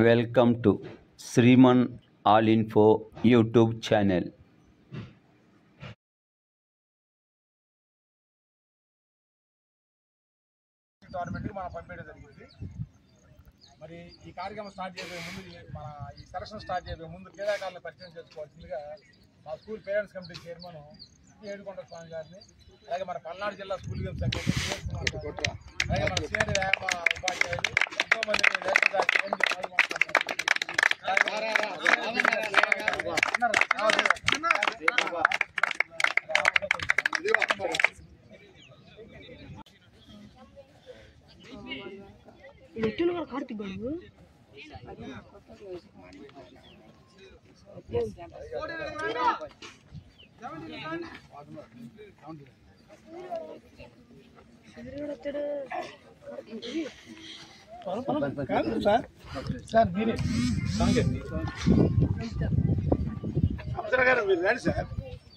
Welcome to Shriman all info YouTube channel. గవర్నమెంట్కి మనం పంపించడం జరిగింది. మరి ఈ కార్యక్రమం స్టార్ట్ చేయబోయే ముందు మన ఈ సెలక్షన్ స్టార్ట్ చేయబోయే ముందు క్రీడాకారులను పరిచయం చేసుకోవాల్సిందిగా మా school parents committee chairman Yedukonda స్వామి గారిని, అలాగే మన పల్నాడు జిల్లా స్కూల్ గేమ్స్ సెక్రటరీ అలాగే మన సీనియర్ వ్యాయామ ఉపాధ్యాయులు ఎంతోమంది కార్తీక్ బాబు సార్ మీరే అప్సరా గారు మీరు రండి సార్.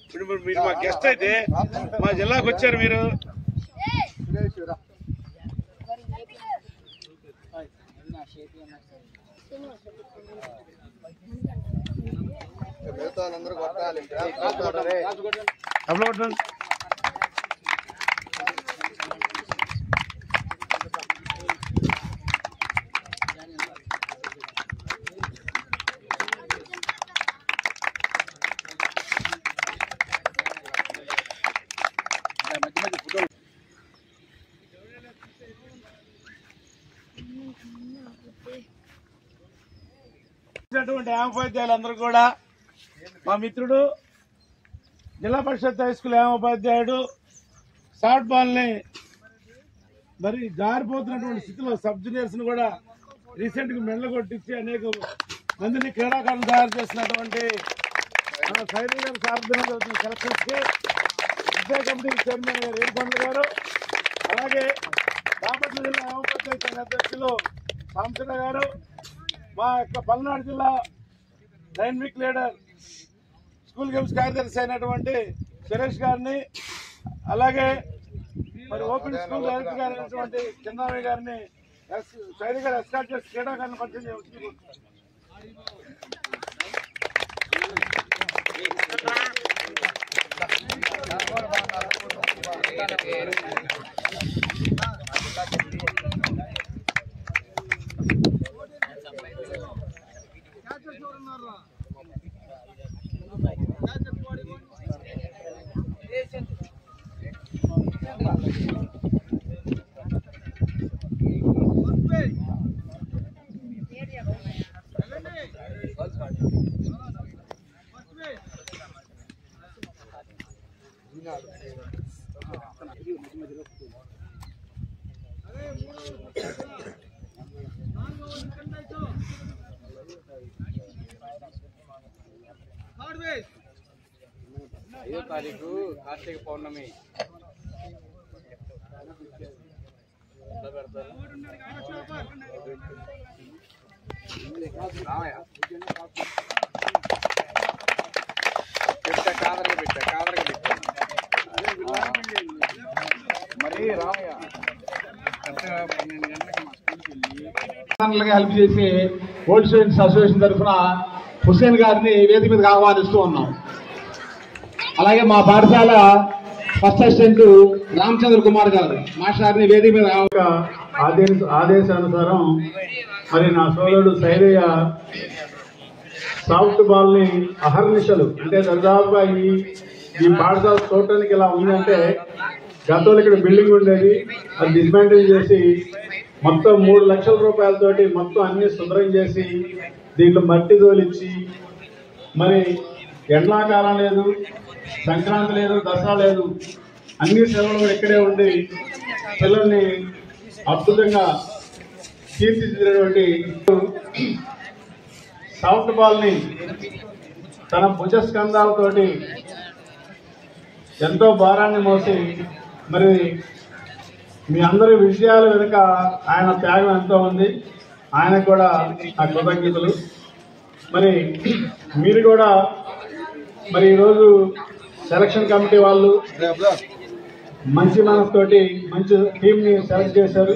ఇప్పుడు మీరు మా గెస్ట్ అయితే మా జిల్లాకు వచ్చారు. మీరు ఉపాధ్యాయులందరూ కూడా మా మిత్రుడు జిల్లా పరిషత్ హై స్కూల్ ఉపాధ్యాయుడు షార్ట్ బాల్ ని మరి జారిపోతున్నటువంటి స్థితిలో సబ్ జూనియర్స్ ను కూడా రీసెంట్ గా మెడలు కొట్టించి అనేక మందిని క్రీడాకారులు తయారు చేసినటువంటి మన సైనిక గారు సారథ్యంలో జరుగుతున్న సెలక్షన్స్ కి విద్యా కమిటీ చైర్మన్ గారు ఏడుకొండ గారు, అలాగే బాపట్ల జిల్లా ఉపాధ్యాయ సంఘ అధ్యక్షులు సాంసన గారు, మా యొక్క పల్నాడు జిల్లా డైనమిక్ లీడర్ స్కూల్ గేమ్స్ కార్యదర్శి అయినటువంటి సురేష్ గారిని, అలాగే మరి ఓపెన్ స్కూల్ డైరెక్టర్ గారు అయినటువంటి చిన్నారయ్య గారిని సైనిక గారు ఎస్కార్ట్ చేసి క్రీడాకారులను పరిచయం చేయవచ్చు. ఐదో తారీఖు కార్తీక పౌర్ణమి మరి రామయ్య కరెక్ట్గా 12 గంటలకు మా స్కూల్కి వెళ్ళి హెల్ప్ చేసి ఓల్డ్ స్టూడెంట్స్ అసోసియేషన్ తరఫున హుస్సేన్ గారిని వేదిక మీదకి ఆహ్వానిస్తూ ఉన్నాం. అలాగే మా పాఠశాల ఫస్ట్ అసిస్టెంట్ రామచంద్ర కుమార్ గారు మాస్టర్ని వేదిక మీద ఆదేశానుసారం మరి నా సోదరుడు శైలయ్య సాఫ్ట్ బాల్ ని అహర్నిశలు అంటే దాదాపుగా ఈ పాఠశాల చూడటానికి ఇలా ఉందంటే గతంలో ఇక్కడ బిల్డింగ్ ఉండేది, అది డిస్మాంటిల్ చేసి మొత్తం 3 లక్షల రూపాయలతోటి మొత్తం అన్ని శుభ్రం చేసి దీంట్లో మట్టి తోలిచ్చి మరి ఎండాకాలం లేదు, సంక్రాంతి లేదు, దసరా లేదు, అన్ని సెలవులు ఇక్కడే ఉండి పిల్లల్ని అద్భుతంగా తీర్చిదిద్దినటువంటి సాఫ్ట్ బాల్ ని తన భుజస్కంధాలతోటి ఎంతో భారాన్ని మోసి మరి మీ అందరి విజయాల వెనుక ఆయన త్యాగం ఎంతో ఉంది. ఆయనకు కూడా నా కృతజ్ఞతలు. మరి మీరు కూడా మరి ఈరోజు సెలక్షన్ కమిటీ వాళ్ళు మంచి మనసుతోటి మంచి టీంని సెలెక్ట్ చేశారు.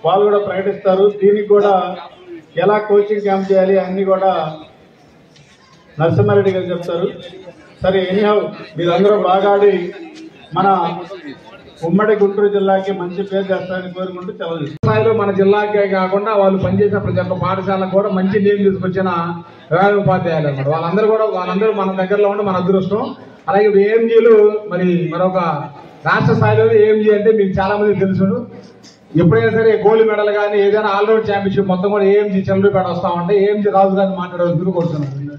వాళ్ళు కూడా ప్రకటిస్తారు. దీనికి కూడా ఎలా కోచింగ్ క్యాంప్ చేయాలి అన్నీ కూడా నరసింహారెడ్డి గారు చెప్తారు. సరే, ఎనీహౌ మీరందరూ బాగా ఆడి మన ఉమ్మడి గుంటూరు జిల్లాకి మంచి పేరు చేస్తారని కోరుకుంటూ సెలవు స్థాయిలో మన జిల్లాకే కాకుండా వాళ్ళు పనిచేసిన ప్రతి ఒక్క పాఠశాలకు కూడా మంచి నేమ్ తీసుకొచ్చిన వ్యవసాయ ఉపాధ్యాయులు అన్నమాట. వాళ్ళందరూ మన దగ్గరలో ఉండి మన అదృష్టం. అలాగే ఇప్పుడు ఏఎంజీలు మరొక రాష్ట్ర స్థాయిలో ఏఎంజీ అంటే మీకు చాలా మంది తెలుసు. ఎప్పుడైనా సరే గోల్డ్ మెడల్ కానీ ఏదైనా ఆల్రౌండ్ ఛాంపియన్షిప్ మొత్తం కూడా ఏఎంజీ చంద్రపేట వస్తా ఉంటే ఏఎంజీ రాజు గారిని మాట్లాడేందుకు కోరుతున్నాను.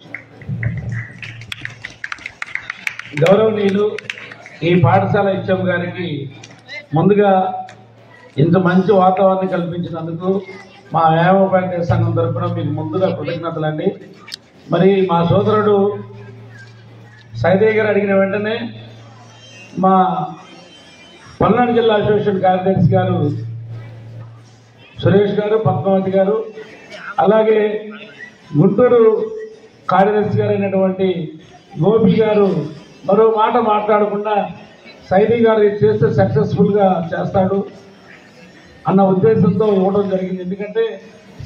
గౌరవనీయులు ఈ పాఠశాల హెచ్ఎం గారికి ముందుగా ఇంత మంచి వాతావరణం కల్పించినందుకు మా వ్యాయామోపాధ్యాయ సంఘం తరఫున మీకు ముందుగా కృతజ్ఞతలండి. మరి మా సోదరుడు సైదయ్య గారు అడిగిన వెంటనే మా పల్నాడు జిల్లా అసోసియేషన్ కార్యదర్శి గారు సురేష్ గారు, పద్మావతి గారు, అలాగే గుంటూరు కార్యదర్శి గారు అయినటువంటి గోపి గారు మరో మాట మాట్లాడకుండా సైదీ గారు చేస్తే సక్సెస్ఫుల్గా చేస్తాడు అన్న ఉద్దేశంతో ఇవ్వడం జరిగింది. ఎందుకంటే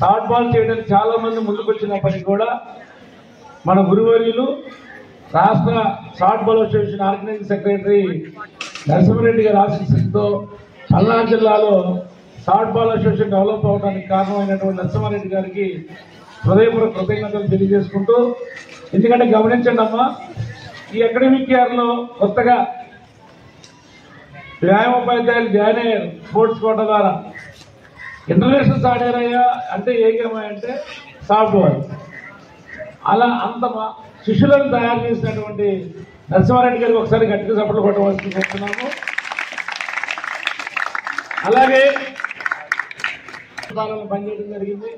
షార్ట్ బాల్ చేయడానికి చాలామంది ముందుకు వచ్చినప్పటికీ కూడా మన గురువర్యులు రాష్ట్ర short ball association organizing secretary Narasimha Reddy గారి ఆశీస్సులతో పల్నాడు జిల్లాలో షార్ట్ బాల్ అసోసియేషన్ డెవలప్ అవడానికి కారణమైనటువంటి నరసింహారెడ్డి గారికి హృదయపూర్వక కృతజ్ఞతలు తెలియజేసుకుంటూ, ఎందుకంటే గమనించండి అమ్మా, ఈ అకాడమిక్ ఇయర్లో కొత్తగా వ్యాయామోపాధ్యాయులు జాయిన్ అయ్యారు స్పోర్ట్స్ కోట ద్వారా. ఇంటర్నేషనల్స్ ఆడారయ్యా అంటే ఏ గేమ్ అంటే సాఫ్ట్ బాల్. అలా అంత శిష్యులను తయారు చేసినటువంటి నరసింహారెడ్డి గారికి ఒకసారి గట్టిగా సపోర్ట్ కొట్టవలసి కోరుతున్నాము. అలాగే పనిచేయడం జరిగింది.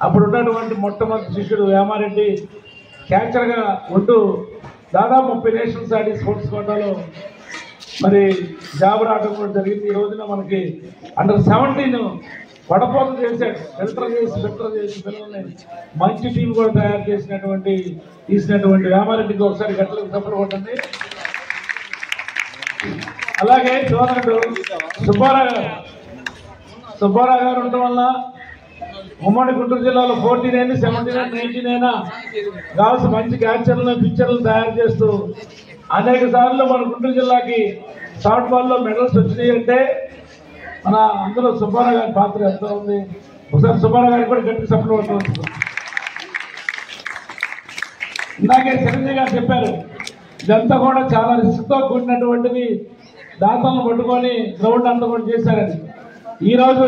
అప్పుడు ఉన్నటువంటి మొట్టమొదటి శిష్యుడు వేమారెడ్డి క్యాచర్గా ఉంటూ దాదాపు 30 నేషనల్స్ ఆడి స్పోర్ట్స్ కోటాలో మరి జాబ్ రావడం కూడా జరిగింది. ఈ రోజున మనకి అండర్ 17 వడపోత చేశాడు. ఫిల్టర్ చేసి పిల్లల్ని మంచి టీం కూడా తయారు తీసినటువంటి వేమారెడ్డికి ఒకసారి గట్లకు సపోర్ట్ కొట్టండి. అలాగే సోదరుడు సుబ్బారావు గారు ఉండటం వల్ల ఉమ్మడి గుంటూరు జిల్లాలో 14 అయినా 17 అయినా 19 అయినా కావాల్సిన మంచి క్యాచర్లను పిక్చర్లను తయారు చేస్తూ అనేక సార్లు మన గుంటూరు జిల్లాకి షార్ట్ బాల్లో మెడల్స్ వచ్చినాయి అంటే మన అందులో సుబ్బారావు గారి పాత్ర ఎంత ఉంది. ఒకసారి సుబ్బారావు గారికి కూడా గట్టి సపోర్ట్ అవుతుంది. ఇందాకే చిరంజీవి గారు చెప్పారు, ఇదంతా కూడా చాలా రిస్క్తో కూడినటువంటిది, దాతలను పట్టుకొని గ్రౌండ్ అంతా కూడా చేశారని. ఈరోజు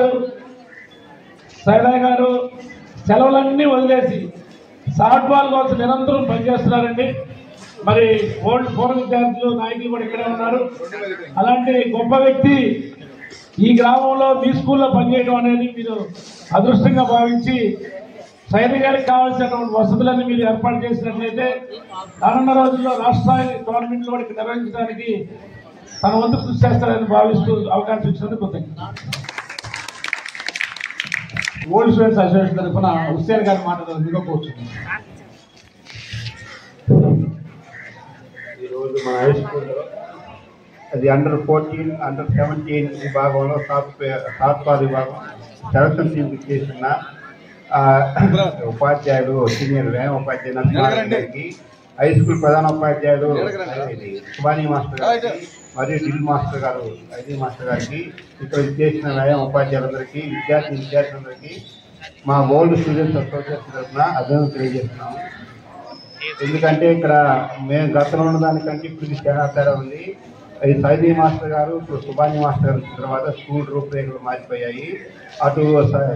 సైదయ్య గారు సెలవులన్నీ వదిలేసి షార్ట్ బాల్ కోసం నిరంతరం పనిచేస్తున్నారండి. మరి పూర్వ విద్యార్థులు నాయకులు కూడా ఇక్కడే ఉన్నారు. అలాంటి గొప్ప వ్యక్తి ఈ గ్రామంలో మీ స్కూల్లో పనిచేయడం అనేది మీరు అదృష్టంగా భావించి సైదయ్య గారికి కావాల్సినటువంటి వసతులన్నీ మీరు ఏర్పాటు చేసినట్లయితే రానున్న రోజుల్లో రాష్ట్ర గవర్నమెంట్ వాడికి నిర్వహించడానికి తన వంతు కృషి చేస్తారని భావిస్తూ అవకాశం ఇచ్చినందుకు కృతజ్ఞతలు. ఓల్డ్ స్టూడెంట్స్ అసోసియేషన్ తరఫున హుస్సేన్ గారి మాట్లాడారు. దిగకపోవచ్చు. ఈరోజు మన హై స్కూల్లో అది అండర్ 14, అండర్ 17 విభాగంలో షార్ట్ బాల్ విభాగం సెలక్షన్ టీంకి చేసిన ఉపాధ్యాయుడు సీనియర్ వ్యాయామ ఉపాధ్యాయుడు నరసింహారెడ్డి గారికి, హై స్కూల్ ప్రధాన ఉపాధ్యాయుడు సుబానీ మాస్టర్ గారికి మరియు డ్రిల్ మాస్టర్ గారు ఐడి మాస్టర్ గారికి, ఇక్కడ చేసిన వ్యాయామ ఉపాధ్యాయులందరికీ, విద్యార్థులందరికీ మా ఓల్డ్ స్టూడెంట్స్ అసోసియేషన్ తరఫున అభినందనలు తెలియజేస్తున్నాము. ఎందుకంటే ఇక్కడ మేము గతంలో ఉన్న దానికంటే ఇప్పుడు చాలా తేడా ఉంది. అది సైదీ మాస్టర్ గారు, ఇప్పుడు సుబానీ మాస్టర్ గారు వచ్చిన తర్వాత స్కూల్ రూపురేఖలు మారిపోయాయి. అటు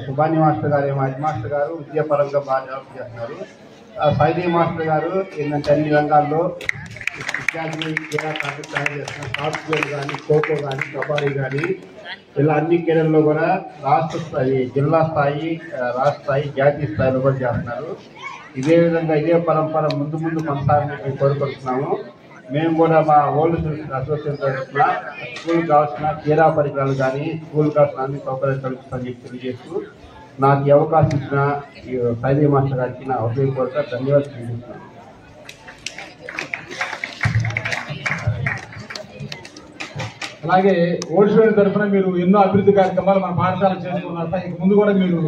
సుబానీ మాస్టర్ గారు హెడ్ మాస్టర్ గారు విద్యాపరంగా బాగా డెవలప్ చేస్తున్నారు. సైదీ మాస్టర్ గారు ఏంటంటే అన్ని రంగాల్లో విద్యార్థులు క్రీడాకారులు తయారు చేస్తున్నారు. సాఫ్ట్వేర్ కానీ, ఖోఖో కానీ, కబడ్డీ కానీ, ఇలా అన్ని క్రీడల్లో కూడా రాష్ట్ర స్థాయి, జిల్లా స్థాయి, రాష్ట్ర స్థాయి, జాతీయ స్థాయిలో కూడా చేస్తున్నారు. ఇదే విధంగా ఇదే పరంపర ముందు కొనసాగాలని కోరుకుంటున్నాము. మేము కూడా మా ఓల్డ్ స్టూడెంట్స్ అసోసియేషన్ తరఫున స్కూల్కి కావాల్సిన క్రీడా పరికరాలు కానీ, స్కూల్కి కావాల్సిన అన్ని సౌకర్యాలు కల్పిస్తామని చెప్పి తెలియజేస్తూ నాకు ఈ అవకాశం ఇచ్చిన సైదీ మాస్టర్ గారికి నా హృదయపూర్వక ధన్యవాదాలు తెలియజేస్తున్నాను. అలాగే ఓల్డ్ స్టూడెంట్ తరఫున మీరు ఎన్నో అభివృద్ధి కార్యక్రమాలు మన పాఠశాల చేసుకున్నారు. ఇక ముందు కూడా మీరు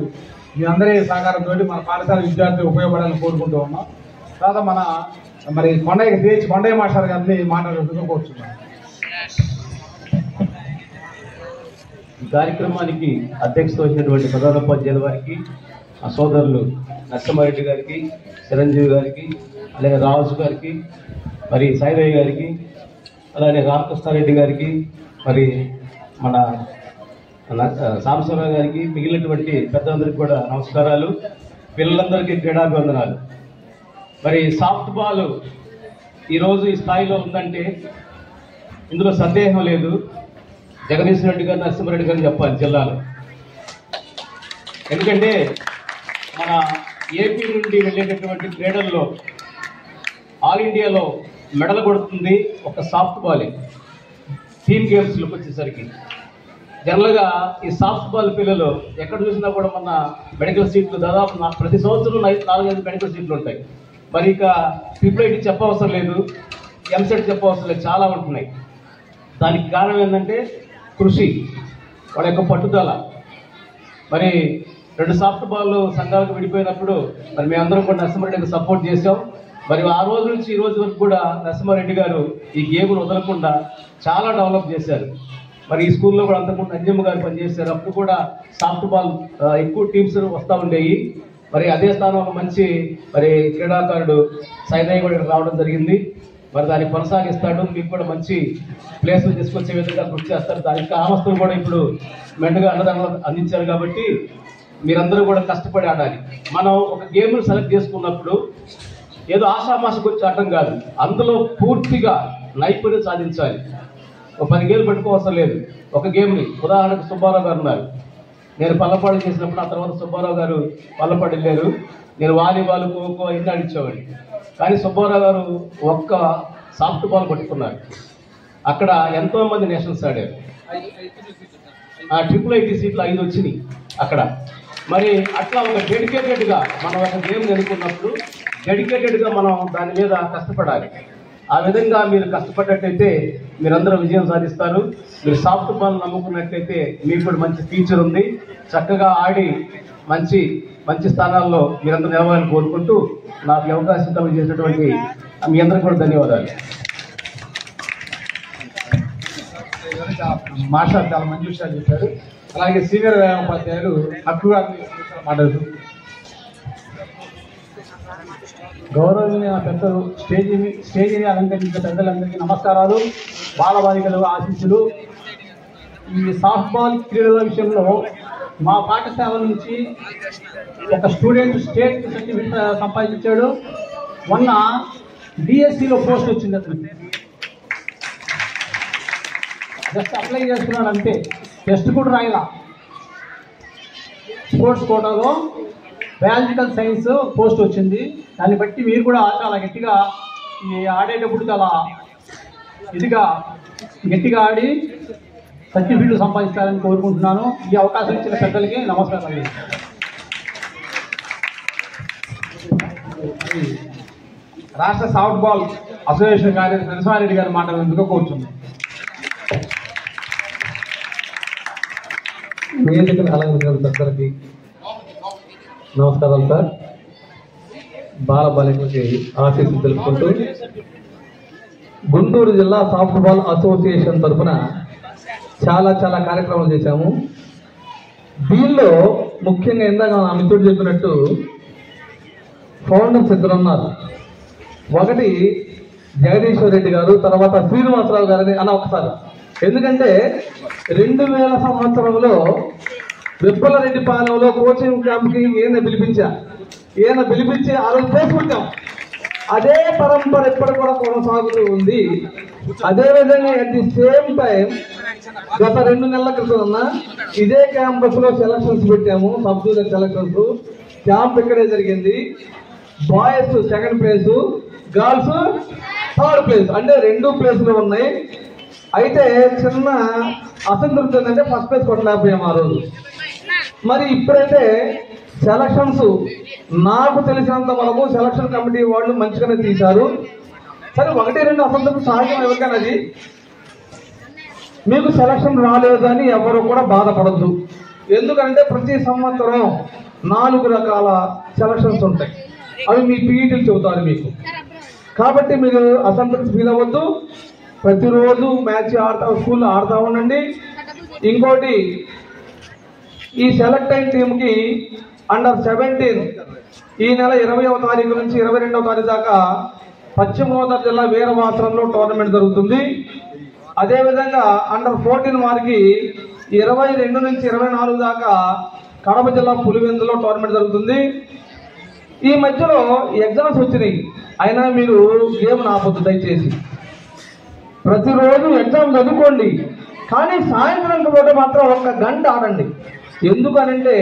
మీ అందరి సహకారంతో మన పాఠశాల విద్యార్థులు ఉపయోగపడాలని కోరుకుంటూ ఉన్నాం. తర్వాత మరి కొండయ్య మాస్టర్ గారిని మాట్లాడుతూ కోరుతున్నాం. ఈ కార్యక్రమానికి అధ్యక్షత వహించినటువంటి ప్రధానోపాధ్యాయుల వారికి, ఆ సోదరులు నరసింహారెడ్డి గారికి, చిరంజీవి గారికి, అలాగే రాజు గారికి, మరి సాయిరాయ్ గారికి, అలాగే రామకృష్ణారెడ్డి గారికి, మరి మన సాంబశివరావు గారికి, మిగిలినటువంటి పెద్దలందరికీ కూడా నమస్కారాలు. పిల్లలందరికీ క్రీడాభివందనాలు. మరి సాఫ్ట్ బాల్ ఈరోజు ఈ స్థాయిలో ఉందంటే ఇందులో సందేహం లేదు. జగదీష్ రెడ్డి గారు, నరసింహారెడ్డి గారు చెప్పాలి జిల్లాలో. ఎందుకంటే మన ఏపీ నుండి వెళ్ళేటటువంటి క్రీడల్లో ఆల్ ఇండియాలో మెడల్ కొడుతుంది ఒక సాఫ్ట్ బాలే. టీమ్ గేమ్స్లోకి వచ్చేసరికి జనరల్గా ఈ సాఫ్ట్ బాల్ పిల్లలు ఎక్కడ చూసినా కూడా మన మెడికల్ సీట్లు దాదాపు ప్రతి సంవత్సరం 4-5 మెడికల్ సీట్లు ఉంటాయి. మరి ఇక ట్రిపుల్ చెప్పవసరం లేదు, ఎంసెట్ చెప్పవసరం లేదు, చాలా ఉంటున్నాయి. దానికి కారణం ఏంటంటే కృషి, వాళ్ళ యొక్క పట్టుదల. మరి 2 సాఫ్ట్ బాల్ సంఘాలకు విడిపోయినప్పుడు మరి మేమందరం కూడా నరసింహారెడ్డికి సపోర్ట్ చేసాం. మరి ఆ రోజు నుంచి ఈ రోజు వరకు కూడా నరసింహారెడ్డి గారు ఈ గేమ్ను వదలకుండా చాలా డెవలప్ చేశారు. మరి ఈ స్కూల్లో కూడా అంతకుముందు అంజమ్మ గారు పనిచేశారు. అప్పుడు కూడా సాఫ్ట్ బాల్ ఎక్కువ టీమ్స్ వస్తూ ఉండేవి. మరి అదే స్థానంలో మంచి మరి క్రీడాకారుడు సైదయ్య కూడా రావడం జరిగింది. మరి దాన్ని కొనసాగిస్తాడు. మీకు కూడా మంచి ప్లేస్లు తీసుకొచ్చే విధంగా కృషి చేస్తారు. దానికి గ్రామస్తులు కూడా ఇప్పుడు మెండుగా అన్నదానాలు అందించారు. కాబట్టి మీరందరూ కూడా కష్టపడి ఆడాలి. మనం ఒక గేమ్ను సెలెక్ట్ చేసుకున్నప్పుడు ఏదో ఆషామాషకు వచ్చి ఆడటం కాదు, అందులో పూర్తిగా నైపుణ్యం సాధించాలి. ఒక 10 గేమ్లు పెట్టుకోవసరం లేదు. ఒక గేమ్ని ఉదాహరణకు సుబ్బారావు గారు ఉన్నారు. నేను పల్లపాడు చేసినప్పుడు ఆ తర్వాత సుబ్బారావు గారు పల్లపాడు వెళ్ళారు. నేను వాలీబాల్, ఖోఖో ఇన్ని ఆడించేవాడిని. కానీ సుబ్బారావు గారు ఒక్క సాఫ్ట్ బాల్ పట్టుకున్నారు. అక్కడ ఎంతోమంది నేషనల్స్ ఆడారు. ఆ ట్రిపుల్ సీట్లు 5 వచ్చినాయి అక్కడ. మరి అట్లా ఒక డెడికేటెడ్గా మనం ఒక గేమ్ ఎన్నుకున్నప్పుడు డెడికేటెడ్గా మనం దాని మీద కష్టపడాలి. ఆ విధంగా మీరు కష్టపడ్డట్టయితే మీరందరూ విజయం సాధిస్తారు. మీరు సాఫ్ట్ బాల్ నమ్ముకున్నట్లయితే మీకు కూడా మంచి ఫ్యూచర్ ఉంది. చక్కగా ఆడి మంచి మంచి స్థానాల్లో మీరందరూ నిలవాలని కోరుకుంటూ నాకు అవకాశం కలిగజేసినటువంటి మీ అందరికీ కూడా ధన్యవాదాలు. మాస్టర్ చాలా మంచి విషయాలు చెప్పారు. అలాగే సీనియర్ ఉపాధ్యాయులు హక్కు గారిని మాట్లాడుతూ గౌరవనీయ పెద్దలు స్టేజీని అలంకరించిన పెద్దలందరికీ నమస్కారాలు, బాలబాలికలు ఆశీస్సులు. ఈ సాఫ్ట్ బాల్ క్రీడల విషయంలో మా పాఠశాల నుంచి ఒక స్టూడెంట్ స్టేట్ సర్టిఫికేట్ సంపాదించాడు. మొన్న డిఎస్సిలో పోస్ట్ వచ్చింది. అతనికి జస్ట్ అప్లై చేసుకున్నాడు అంతే, టెస్ట్ కూడా రాయలా. స్పోర్ట్స్ కోటాలో బయాలజికల్ సైన్స్ పోస్ట్ వచ్చింది. దాన్ని బట్టి మీరు కూడా చాలా గట్టిగా ఈ ఆడేటప్పుడు చాలా ఇదిగా గట్టిగా ఆడి సర్టిఫికేట్లు సంపాదిస్తారని కోరుకుంటున్నాను. ఈ అవకాశం ఇచ్చిన పెద్దలకి నమస్కారాలు. రాష్ట్ర సాఫ్ట్ బాల్ అసోసియేషన్ కార్యదర్శి నరసింహారెడ్డి గారు మాట్లాడేందుకు కోరుతున్నాను. వేదికను అలంకరించిన పెద్దలకి నమస్కారాలు సార్. బాలబాలికలకి ఆశీస్సులు తెలుపుకుంటూ గుంటూరు జిల్లా సాఫ్ట్ బాల్ అసోసియేషన్ తరఫున చాలా కార్యక్రమాలు చేశాము. దీనిలో ముఖ్యంగా ఇందాక నా మిత్రుడు చెప్పినట్టు ఫౌండర్స్ 2 ఉన్నారు. ఒకటి జగదీశ్వర్ రెడ్డి గారు, తర్వాత శ్రీనివాసరావు గారు అని ఒకసారి. ఎందుకంటే 2000 సంవత్సరంలో విప్పలరెడ్డి పాలెంలో కోచింగ్ క్యాంప్కి ఈయన పిలిపించి ఆ రోజు చేసుకుంటాం. అదే పరంపర ఎప్పటి కూడా కొనసాగుతూ ఉంది. అదేవిధంగా అట్ ది సేమ్ టైం గత 2 నెలల క్రితం ఇదే క్యాంపస్ లో సెలక్షన్స్ పెట్టాము. సబ్ జూనియర్ సెలక్షన్స్ క్యాంప్ ఇక్కడే జరిగింది. Boys 2nd place, girls 3rd place, అంటే 2 ప్లేసులు ఉన్నాయి. అయితే చిన్న అసంతృప్తి ఏంటంటే ఫస్ట్ ప్లేస్ కొట్టలేకపోయాము ఆ రోజు. మరి ఇప్పుడైతే సెలక్షన్స్ నాకు తెలిసినంత వరకు సెలక్షన్ కమిటీ వాళ్ళు మంచిగానే తీశారు. సరే 1-2 అసంతృప్తి సహజం ఎవరికైనా. అది మీకు సెలక్షన్ రాలేదు అని ఎవరు కూడా బాధపడద్దు. ఎందుకంటే ప్రతి సంవత్సరం 4 రకాల సెలక్షన్స్ ఉంటాయి. అవి మీ పీఈటీలు చెబుతారు మీకు. కాబట్టి మీరు అసంతృప్తి ఫీల్ అవ్వద్దు. ప్రతిరోజు మ్యాచ్ స్కూల్లో ఆడుతూ ఉండండి. ఇంకోటి, ఈ సెలెక్ట్ అయిన టీంకి అండర్ 17 ఈ నెల 20వ తారీఖు నుంచి 22వ తారీఖు దాకా పశ్చిమ గోదావరి జిల్లా వీరవాసరంలో టోర్నమెంట్ జరుగుతుంది. అదేవిధంగా అండర్ 14 వారికి 22 నుంచి 24 దాకా కడప జిల్లా పులివెందులో టోర్నమెంట్ జరుగుతుంది. ఈ మధ్యలో ఎగ్జామ్స్ వచ్చినాయి, అయినా మీరు గేమ్ ఆపొద్దు దయచేసి. ప్రతిరోజు ఎగ్జామ్ చదువుకోండి, కానీ సాయంత్రం పూట మాత్రం 1 గంట ఆడండి. ఎందుకనంటే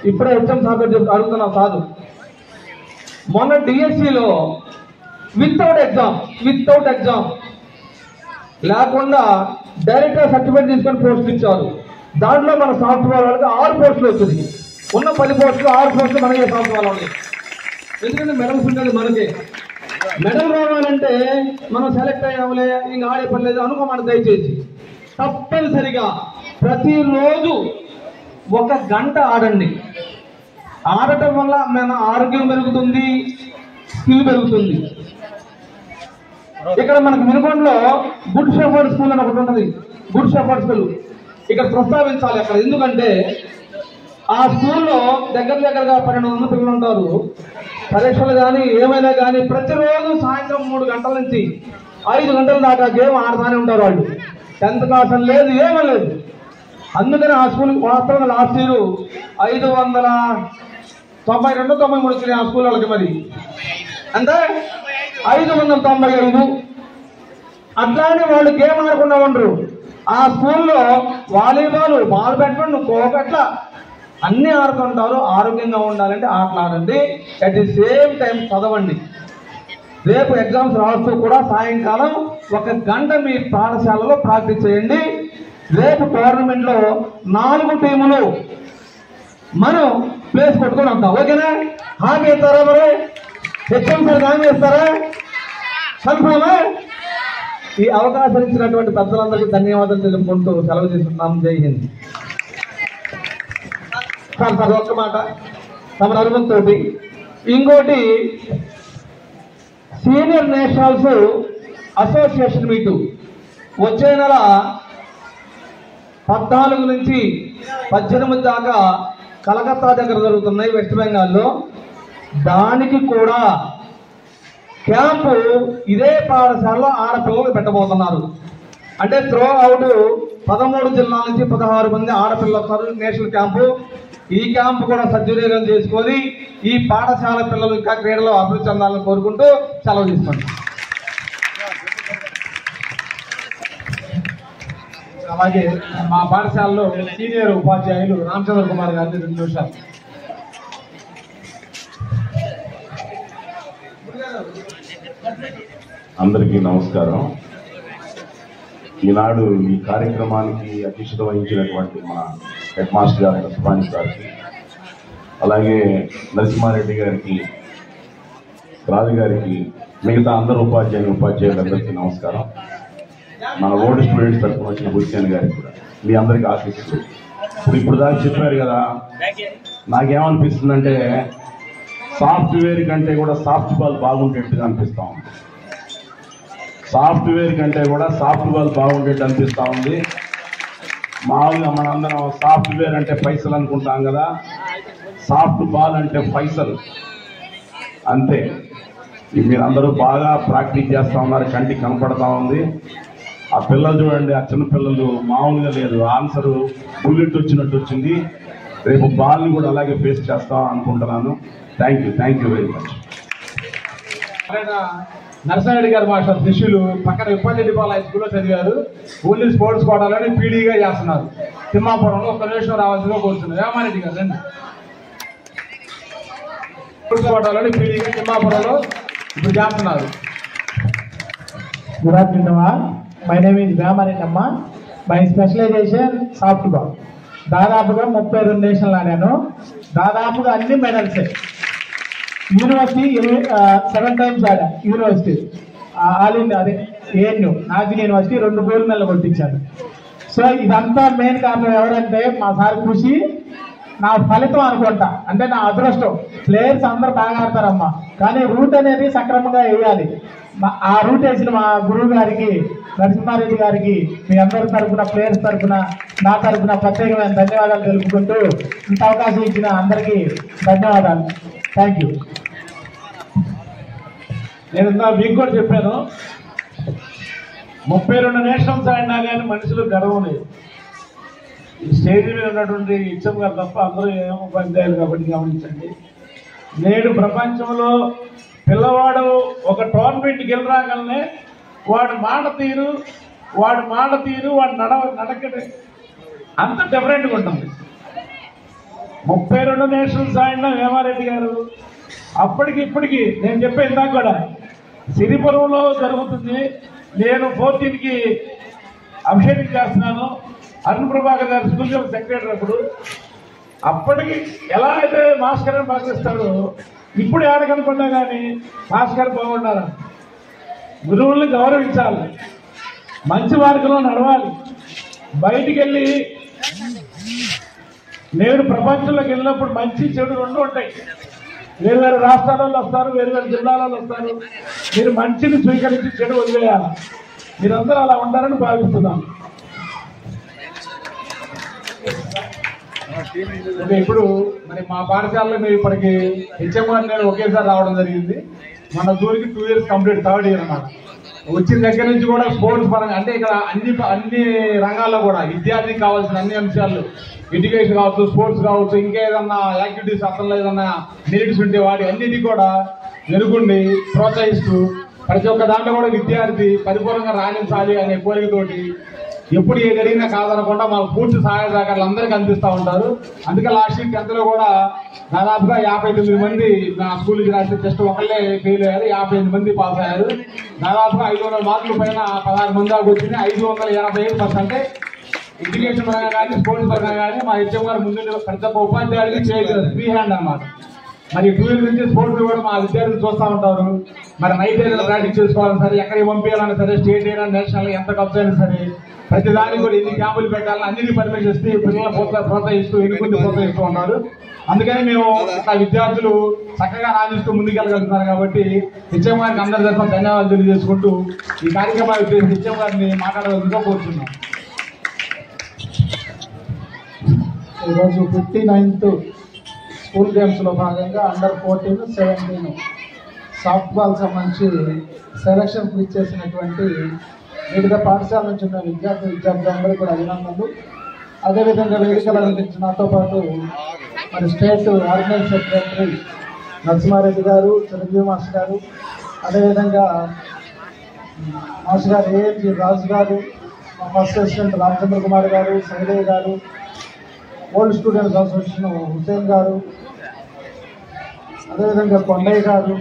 ఇప్పుడే ఎగ్జామ్స్ అడుగుతున్నా కాదు, మొన్న డిఎస్సిలో వితౌట్ ఎగ్జామ్ లేకుండా డైరెక్ట్గా సర్టిఫికేట్ తీసుకొని పోస్టులు ఇచ్చారు. దాంట్లో మన సాఫ్ట్వేర్ వాళ్ళకి 6 పోస్టులు వచ్చింది. ఉన్న 10 పోస్టులు 6 పోస్టులు మనకే సాఫ్ట్వేర్ వాళ్ళకి. ఎందుకంటే మెడల్స్ ఉండేది మనకే. మెడల్ రావాలంటే మనం సెలెక్ట్ అయ్యాములే ఇంకా ఆడే పని లేదు అనుకోమని దయచేసి. తప్పనిసరిగా ప్రతిరోజు 1 గంట ఆడండి. ఆడటం వల్ల మన ఆరోగ్యం పెరుగుతుంది, స్కిల్ పెరుగుతుంది. ఇక్కడ మనకు మినుకొండలో గుడ్ షెఫర్డ్ స్కూల్ అని ఒకటి ఉంటుంది. గుడ్ షెఫర్డ్ స్కూల్ ఇక్కడ ప్రస్తావించాలి అక్కడ. ఎందుకంటే ఆ స్కూల్లో దగ్గరగా 1200 పిల్లలు ఉంటారు. పరీక్షలు కానీ ఏమైనా కానీ ప్రతిరోజు సాయంత్రం 3 గంటల నుంచి 5 గంటల దాకా గేమ్ ఆడుతూనే ఉంటారు వాళ్ళు. 10th క్లాస్ అని లేదు, ఏమీ లేదు. అందుకని ఆ స్కూల్ వాస్తవంగా లాస్ట్ ఇయర్ 592-93 వచ్చినాయి ఆ స్కూల్ వాళ్ళకి. మరి అంటే 595. అట్లానే వాళ్ళు గేమ్ ఆడకుండా ఉండరు. ఆ స్కూల్లో వాలీబాల్, బాల్ బ్యాడ్మింటన్, ఖోఖో అట్లా అన్నీ ఆడుతుంటారు. ఆరోగ్యంగా ఉండాలంటే ఆటలు ఆడండి, అట్ ది సేమ్ టైం చదవండి. రేపు ఎగ్జామ్స్ రాస్తూ కూడా సాయంకాలం 1 గంట మీ పాఠశాలలో ప్రాక్టీస్ చేయండి. రేపు టోర్నమెంట్లో 4 టీములు మనం ప్లేస్ కొట్టుకొని వద్దాం. ఓకేనా? హామీ ఇస్తారా? మరి హెచ్ఎం సార్ హామీ ఇస్తారా? కన్ఫర్మా? ఈ అవకాశం ఇచ్చినటువంటి పెద్దలందరికీ ధన్యవాదాలు తెలుపుకుంటూ సెలవు తీసుకుంటున్నాం. జై హింద్. సార్ ఒక్క మాట తమ అనుమతితోటి. ఇంకోటి, సీనియర్ నేషనల్స్ అసోసియేషన్ మీటు వచ్చే నెల 14 నుంచి 18 దాకా కలకత్తా దగ్గర జరుగుతున్నాయి, వెస్ట్ బెంగాల్లో. దానికి కూడా క్యాంపు ఇదే పాఠశాలలో ఆడపిల్లలు పెట్టబోతున్నారు. అంటే త్రో అవుట్ 13 జిల్లాల నుంచి 16 మంది ఆడపిల్లలు వస్తారు నేషనల్ క్యాంపు. ఈ క్యాంపు కూడా సద్వినియోగం చేసుకొని ఈ పాఠశాల పిల్లలు ఇంకా క్రీడలో అభివృద్ధి చెందాలని కోరుకుంటూ సెలవు తీసుకోండి. అలాగే మా పాఠశాలలో సీనియర్ ఉపాధ్యాయులు రామచంద్ర కుమార్ గారిని 2 నిమిషాలు. అందరికీ నమస్కారం. ఈనాడు ఈ కార్యక్రమానికి అధ్యక్షత వహించినటువంటి మన హెడ్ మాస్టర్ గారైన సుభాష్ గారికి, అలాగే నరసింహారెడ్డి గారికి, రాజు గారికి, మిగతా అందరు ఉపాధ్యాయులందరికీ నమస్కారం. మన ఓల్డ్ స్టూడెంట్స్ తరఫున వచ్చిన హుస్సేన్ గారికి కూడా మీ అందరికీ ఆశిస్తుంది. ఇప్పుడు దాకా చెప్పారు కదా, నాకేమనిపిస్తుందంటే సాఫ్ట్వేర్ కంటే కూడా సాఫ్ట్ బాల్ బాగుండేట్టుగా అనిపిస్తూ ఉంది. సాఫ్ట్వేర్ కంటే కూడా సాఫ్ట్ బాల్ బాగుండేట్టు అనిపిస్తూ ఉంది. మామూలుగా మనందరం సాఫ్ట్వేర్ అంటే పైసలు అనుకుంటాం కదా, సాఫ్ట్ బాల్ అంటే పైసలు అంతే. మీరందరూ బాగా ప్రాక్టీస్ చేస్తూ ఉన్నారు, కంటికి కనపడతా ఉంది. ఆ పిల్లలు చూడండి, ఆ చిన్న పిల్లలు మామూలుగా లేదు, ఆన్సర్ బుల్లెట్ వచ్చినట్టు వచ్చింది. రేపు బాల్ని కూడా అలాగే ఫేస్ చేస్తాం అనుకుంటున్నాను. Thank you very much. Narasimha Reddy గారు మా శిష్యులు పక్కన విప్పలరెడ్డిపాలెం హై స్కూల్లో చదివారు. ఓన్లీ స్పోర్ట్స్ కోటాలోనే పీడీగా చేస్తున్నారు. తిమ్మాపురంలో 1 నిమిషం రావాల్సిందిగా కోరుతున్నారు. రామారెడ్డి గారు రండి. స్పోర్ట్స్ కోటాలోని పీడీగా తిమ్మాపురంలో ఇప్పుడు చేస్తున్నారు. Good afternoon. My name is Ramareddamma. My specialization softball. దాదాపుగా 32 నేషనల్ ఆడాను. దాదాపుగా అన్ని మెడల్సే. యూనివర్సిటీ 7 times ఆడా. యూనివర్సిటీ ఆల్ ఇండియా, అదే ఏఎన్యూ నాజిన్ యూనివర్సిటీ 2 గోల్డ్ మెడల్ కొట్టించాను. సో ఇదంతా మెయిన్ కారణం ఎవరంటే మా సార్ కృషి, నా ఫలితం అనుకుంటా, అంటే నా అదృష్టం. ప్లేయర్స్ అందరూ బాగా ఆడతారమ్మా, కానీ రూట్ అనేది సక్రమంగా వేయాలి. ఆ రూట్ వేసిన మా గురువు గారికి, నరసింహారెడ్డి గారికి, మీ అందరి తరఫున, ప్లేయర్స్ తరఫున, నా తరఫున ప్రత్యేకమైన ధన్యవాదాలు తెలుపుకుంటూ ఇంత అవకాశం ఇచ్చిన అందరికీ ధన్యవాదాలు. Thank you. నేను మీకు కూడా చెప్పాను, 32 నేషనల్స్ ఆడినా కానీ మనుషులు గర్వం లేదు. ఈ స్టేజ్ మీద ఉన్నటువంటి ఇచ్చం గారు తప్ప అందరూ ఏమో ఉపాధ్యాయులు కాబట్టి గమనించండి. నేడు ప్రపంచంలో పిల్లవాడు ఒక టోర్నమెంట్కి వెళ్ళి రాగలనే వాడి మాట తీరు, వాడి నడక అంత డిఫరెంట్గా ఉంటుంది. 32 నేషనల్స్ ఆడిన వేమారెడ్డి గారు అప్పటికి ఇప్పటికి నేను చెప్పే ఇందాక కూడా సిరిపురంలో జరుగుతుంది. నేను 14కి అభిషేకం చేస్తున్నాను. అరుణ్ ప్రభాకర్ గారు స్కూల్ సెక్రటరీ అప్పుడు. అప్పటికి ఎలా అయితే మాస్టర్ అని భావిస్తాడో ఇప్పుడు ఏడకనుకున్నా కానీ మాస్టర్ బాగుండాలి. గురువుల్ని గౌరవించాలి, మంచి మార్గంలో నడవాలి. బయటికి వెళ్ళి నేడు ప్రపంచంలోకి వెళ్ళినప్పుడు మంచి చెడు రెండు ఉంటాయి. వేరు వేరు రాష్ట్రాలలో వస్తారు, వేరు వేరు జిల్లాలలో వస్తారు. మీరు మంచిని స్వీకరించి చెడు వదిలేయాలి. మీరందరూ అలా ఉంటారని భావిస్తున్నాం. ఇప్పుడు మరి మా పాఠశాలలో మేము ఇప్పటికి హెచ్ఎం గారు నేను ఒకేసారి రావడం జరిగింది. మన జూన్కి 2 years కంప్లీట్, 3rd year అన్నమాట. వచ్చిన దగ్గర నుంచి కూడా స్పోర్ట్స్ పరంగా, అంటే ఇక్కడ అన్ని రంగాల్లో కూడా విద్యార్థికి కావాల్సిన అన్ని అంశాలు, ఎడ్యుకేషన్ కావచ్చు, స్పోర్ట్స్ కావచ్చు, ఇంకేదన్నా యాక్టివిటీస్ అసలు ఏదన్నా మెరిట్స్ ఉంటే వాటి అన్నిటి కూడా వెనుకుండి ప్రోత్సహిస్తూ ప్రతి ఒక్క దాంట్లో కూడా విద్యార్థి పరిపూర్ణంగా రాణించాలి అనే కోరికతోటి ఎప్పుడు ఏ జరిగినా కాదనకుండా మాకు పూర్తి సహాయ సహకారాలు అందరికీ అందిస్తూ ఉంటారు. అందుకే లాస్ట్ ఇయర్ 10th లో కూడా దాదాపుగా 59 మంది నా స్కూల్ నుంచి రాస్తే టెస్ట్ ఒకళ్ళే ఫెయిల్ అయ్యారు, 58 మంది పాస్ అయ్యారు. దాదాపుగా 500 మార్కుల పైన 16 మంది దాకా వచ్చింది. 585% ఎడ్యుకేషన్ పరంగా కానీ స్పోర్ట్స్ పరంగా కానీ మా హెచ్ఎం గారు ముందు ప్రతి ఒక్క ఉపాధ్యాయుడికి చేయగలరు, ఫ్రీ హ్యాండ్ అన్నమాట. మరి 2 years నుంచి స్పోర్ట్స్ కూడా మా విద్యార్థులు చూస్తూ ఉంటారు. మరి నైట్ ఏదైనా ప్రాక్టీస్ చేసుకోవాలని సరే, ఎక్కడికి పంపించాలన్నా సరే, స్టేట్ అయినా నేషనల్ ఎంత ఖర్చు అయినా సరే, ప్రతి దానికి కూడా ఎన్ని క్యాంపులు పెట్టాలని అన్నిటి పర్మిషన్ ఇస్తూ పిల్లలు ప్రోత్సహిస్తూ ఎన్నుకుంటూ ప్రోత్సహిస్తూ ఉన్నారు. అందుకని మేము విద్యార్థులు చక్కగా రాణిస్తూ ముందుకెళ్ళగలుగుతున్నారు. కాబట్టి హెచ్ఎం గారికి అందరి తరఫున ధన్యవాదాలు తెలియజేసుకుంటూ ఈ కార్యక్రమాన్ని హెచ్ఎం గారిని మాట్లాడవలసిందిగా కోరుతున్నాం. ఈరోజు 59th స్కూల్ గేమ్స్లో భాగంగా అండర్ 14, 17 సాఫ్ట్ బాల్ సంబంధించి సెలక్షన్ క్లిక్ చేసినటువంటి వివిధ పాఠశాల నుంచి ఉన్న విద్యార్థులందరూ కూడా అభినందనలు. అదేవిధంగా వేదికలు అలంకరించిన నాతో పాటు మరి స్టేట్ ఆర్గనైజ్ సెక్రటరీ నరసింహారెడ్డి గారు, చిరంజీవి మాస్టర్ గారు, అదేవిధంగా మాస్టర్ గారు ఏఎంజీ రాజు గారు, ఫస్ట్ అసిస్టెంట్ రామచంద్ర కుమార్ గారు, సైదయ్య గారు, ఓల్డ్ స్టూడెంట్స్ అసోసియేషన్ హుసేన్ గారు, అదేవిధంగా కొండయ్య గారు,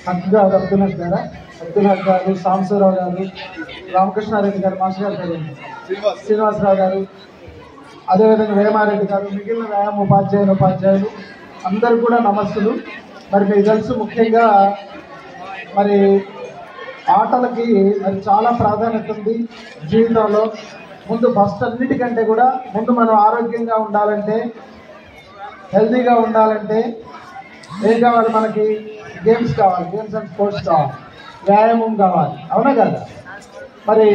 హక్ గారు, అబ్దుల్ గారు, సాంబశివరావు గారు, రామకృష్ణారెడ్డి గారు, మాస్టర్ గారు, శ్రీనివాసరావు గారు, అదేవిధంగా వేమారెడ్డి గారు, మిగిలిన వ్యాయామ ఉపాధ్యాయులు అందరూ కూడా నమస్తులు. మరి మీకు తెలుసు, ముఖ్యంగా మరి ఆటలకి మరి చాలా ప్రాధాన్యత ఉంది జీవితంలో. ముందు ఫస్ట్ అన్నిటికంటే కూడా ముందు మనం ఆరోగ్యంగా ఉండాలంటే, హెల్తీగా ఉండాలంటే ఏం కావాలి? మనకి గేమ్స్ కావాలి, గేమ్స్ అండ్ స్పోర్ట్స్ కావాలి, వ్యాయామం కావాలి, అవునా కదా? మరి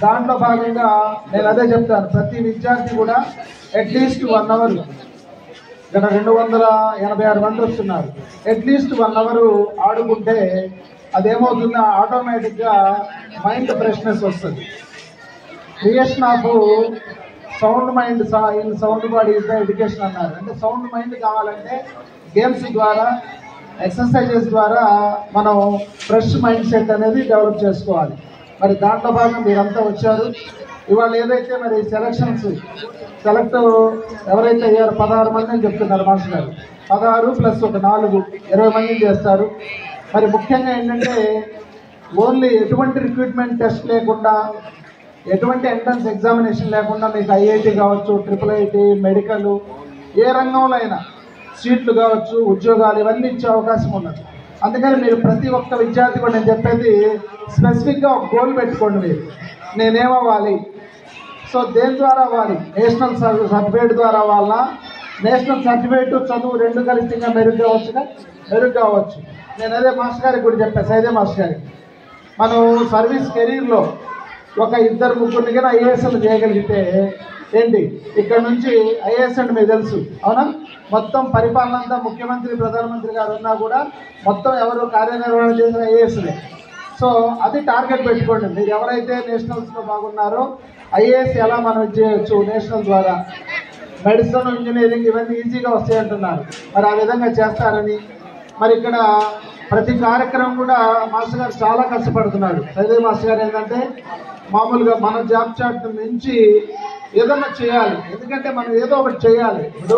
దాంట్లో భాగంగా నేను అదే చెప్తాను, ప్రతి విద్యార్థి కూడా అట్లీస్ట్ 1 hour, ఇక్కడ 286 మంది వస్తున్నారు, అట్లీస్ట్ 1 hour ఆడుకుంటే అదేమవుతుందో ఆటోమేటిక్గా మైండ్ ఫ్రెష్నెస్ వస్తుంది. Creation of sound mind in sound body is the education అన్నారు. అంటే సౌండ్ మైండ్ కావాలంటే గేమ్స్ ద్వారా, ఎక్సర్సైజెస్ ద్వారా మనం ఫ్రెష్ మైండ్ సెట్ అనేది డెవలప్ చేసుకోవాలి. మరి దాంట్లో భాగంగా మీరంతా వచ్చారు. ఇవాళ ఏదైతే మరి సెలెక్ట్ ఎవరైతే అయ్యారో 16 మంది అని చెప్తున్నారు మాస్టర్ గారు. 16 ప్లస్ ఒక 4, 20 మందిని చేస్తారు. మరి ముఖ్యంగా ఏంటంటే ఓన్లీ ఎటువంటి రిక్రూట్మెంట్ టెస్ట్ లేకుండా, ఎటువంటి ఎంట్రన్స్ ఎగ్జామినేషన్ లేకుండా మీకు ఐఐటి కావచ్చు, IIIT, మెడికల్, ఏ రంగంలో అయినా సీట్లు కావచ్చు, ఉద్యోగాలు ఇవన్నీ ఇచ్చే అవకాశం ఉన్నది. అందుకని మీరు ప్రతి ఒక్క విద్యార్థి కూడా నేను చెప్పేది స్పెసిఫిక్గా ఒక గోల్ పెట్టుకోండి. మీరు నేనేమవ్వాలి, సో దేని ద్వారా అవ్వాలి? నేషనల్ సర్టిఫికేట్ ద్వారా అవ్వాలా, నేషనల్ సర్టిఫికేట్ చదువు రెండు కలిసి ఇంకా మెరుగ్గా అవ్వచ్చు. నేను అదే మాస్టర్ గారికి కూడా చెప్పాను, సైదే మాస్టర్ గారికి, మనం సర్వీస్ కెరీర్లో ఒక 2-3 కానీ ఐఏఎస్లు చేయగలిగితే ఏంటి ఇక్కడ నుంచి ఐఏఎస్ అంటే మీకు తెలుసు అవునా, మొత్తం పరిపాలన అంతా ముఖ్యమంత్రి ప్రధానమంత్రి గారు ఉన్నా కూడా మొత్తం ఎవరు కార్యనిర్వహణ చేసిన ఐఏఎస్లే. సో అది టార్గెట్ పెట్టుకోండి. మీరు ఎవరైతే నేషనల్స్లో బాగున్నారో ఐఏఎస్ ఎలా మనం చేయొచ్చు నేషనల్ ద్వారా, మెడిసిన్ ఇంజనీరింగ్ ఇవన్నీ ఈజీగా వస్తాయి అంటున్నారు. మరి ఆ విధంగా చేస్తారని, మరి ఇక్కడ ప్రతి కార్యక్రమం కూడా మాస్టర్ గారు చాలా కష్టపడుతున్నాడు. సైదే మాస్టర్ గారు ఏంటంటే మామూలుగా మన జాబ్ చార్ట్ నుంచి ఏదన్నా చేయాలి, ఎందుకంటే మనం ఏదో ఒకటి చేయాలి. ఇప్పుడు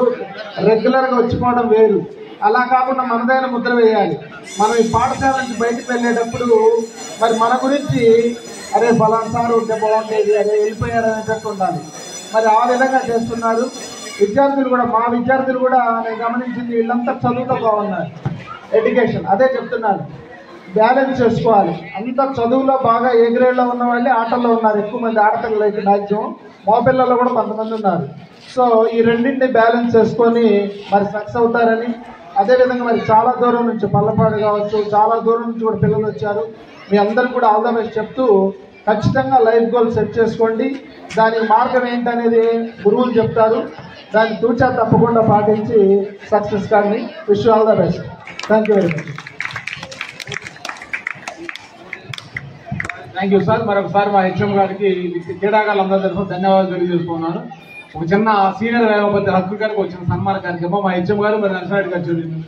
రెగ్యులర్గా వచ్చిపోవడం వేరు, అలా కాకుండా మనదైన ముద్ర వేయాలి. మనం ఈ పాఠశాల నుంచి బయటకు వెళ్ళేటప్పుడు మరి మన గురించి అరే ఫలానా సార్ ఉంటే బాగుండేది, అరే వెళ్ళిపోయారు అనేటట్టు ఉండాలి. మరి ఆ విధంగా చేస్తున్నారు. విద్యార్థులు కూడా, మా విద్యార్థులు కూడా నేను గమనించింది వీళ్ళంతా చదువుతో బాగున్నారు. ఎడ్యుకేషన్ అదే చెప్తున్నాను, బ్యాలెన్స్ చేసుకోవాలి. అంత చదువులో బాగా ఏ గ్రేడ్లో ఉన్న వాళ్ళే ఆటల్లో ఉన్నారు, ఎక్కువ మంది ఆడపిల్లలు అయితే మ్యాక్సిమం, మగపిల్లల్లో కూడా కొంతమంది ఉన్నారు. సో ఈ రెండింటిని బ్యాలెన్స్ చేసుకొని మరి సక్సెస్ అవుతారని, అదేవిధంగా మరి చాలా దూరం నుంచి పల్లపాడు కావచ్చు, చాలా దూరం నుంచి కూడా పిల్లలు వచ్చారు. మీ అందరికి కూడా ఆల్ ద బెస్ట్ చెప్తూ ఖచ్చితంగా లైఫ్ గోల్ సెట్ చేసుకోండి. దానికి మార్గం ఏంటనేది గురువులు చెప్తారు, దాన్ని తూచా తప్పకుండా పాటించి సక్సెస్ కానీ. Wish you all the best. Thank you very much. Thank you sir. మరొకసారి మా హెచ్ఎం గారికి క్రీడాకారులందరి తరఫున ధన్యవాదాలు తెలియజేసుకున్నాను. ఒక చిన్న సీనియర్ వ్యాయామపతి హక్కు గారికి వచ్చిన సన్మాన కార్యక్రమం మా హెచ్ఎం గారు మరి నరసింహారెడ్డి గారు చూడండి.